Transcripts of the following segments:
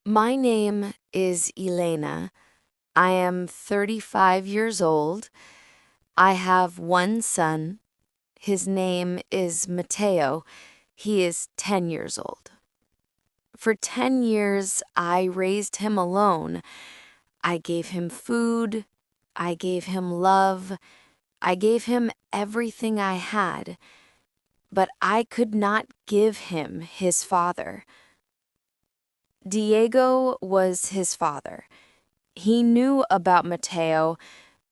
My name is Elena. I am 35 years old. I have one son. His name is Mateo. He is 10 years old. For 10 years, I raised him alone. I gave him food. I gave him love. I gave him everything I had. But I could not give him his father. Diego was his father. He knew about Mateo,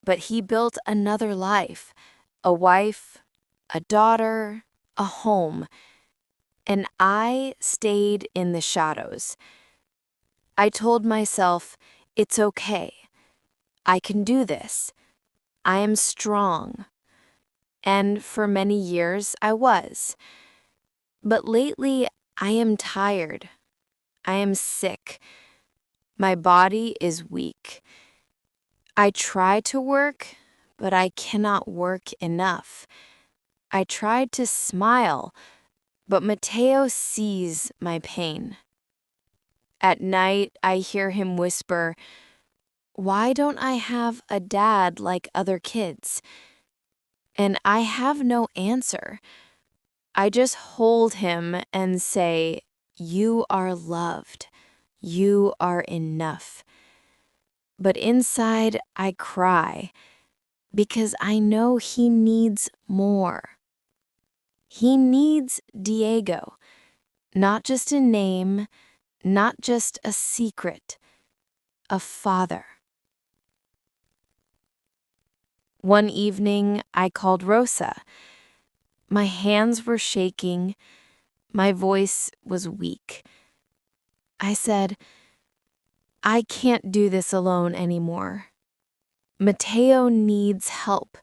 but he built another life, a wife, a daughter, a home, and I stayed in the shadows. I told myself, it's okay. I can do this. I am strong. And for many years, I was. But lately, I am tired. I am sick. My body is weak. I try to work, but I cannot work enough. I tried to smile, but Mateo sees my pain. At night, I hear him whisper, "Why don't I have a dad like other kids?" And I have no answer. I just hold him and say, "You are loved. You are enough." But inside, I cry because I know he needs more. He needs Diego, not just a name, not just a secret, a father. One evening, I called Rosa. My hands were shaking. My voice was weak. I said, "I can't do this alone anymore. Mateo needs help.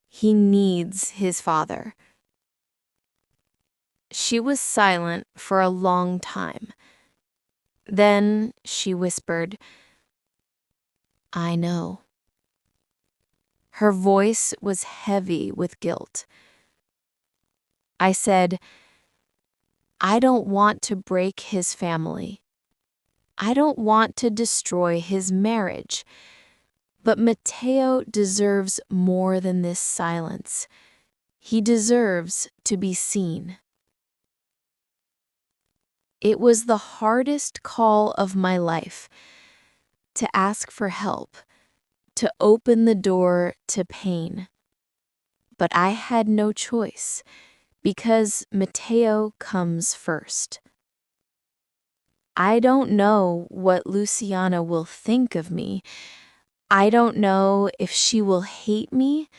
He needs his father." She was silent for a long time. Then she whispered, "I know." Her voice was heavy with guilt. I said, "I don't want to break his family. I don't want to destroy his marriage. But Mateo deserves more than this silence. He deserves to be seen." It was the hardest call of my life, to ask for help, to open the door to pain. But I had no choice, because Mateo comes first. I don't know what Luciana will think of me. I don't know if she will hate me.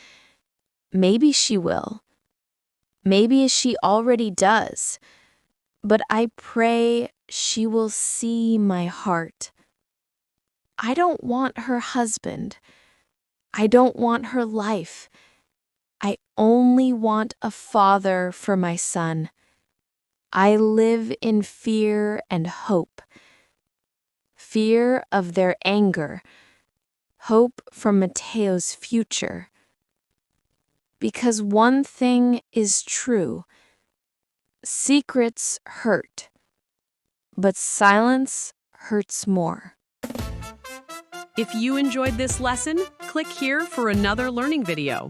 Maybe she will. Maybe she already does. But I pray she will see my heart. I don't want her husband. I don't want her life. I only want a father for my son. I live in fear and hope. Fear of their anger. Hope for Mateo's future. Because one thing is true. Secrets hurt, but silence hurts more. If you enjoyed this lesson, click here for another learning video.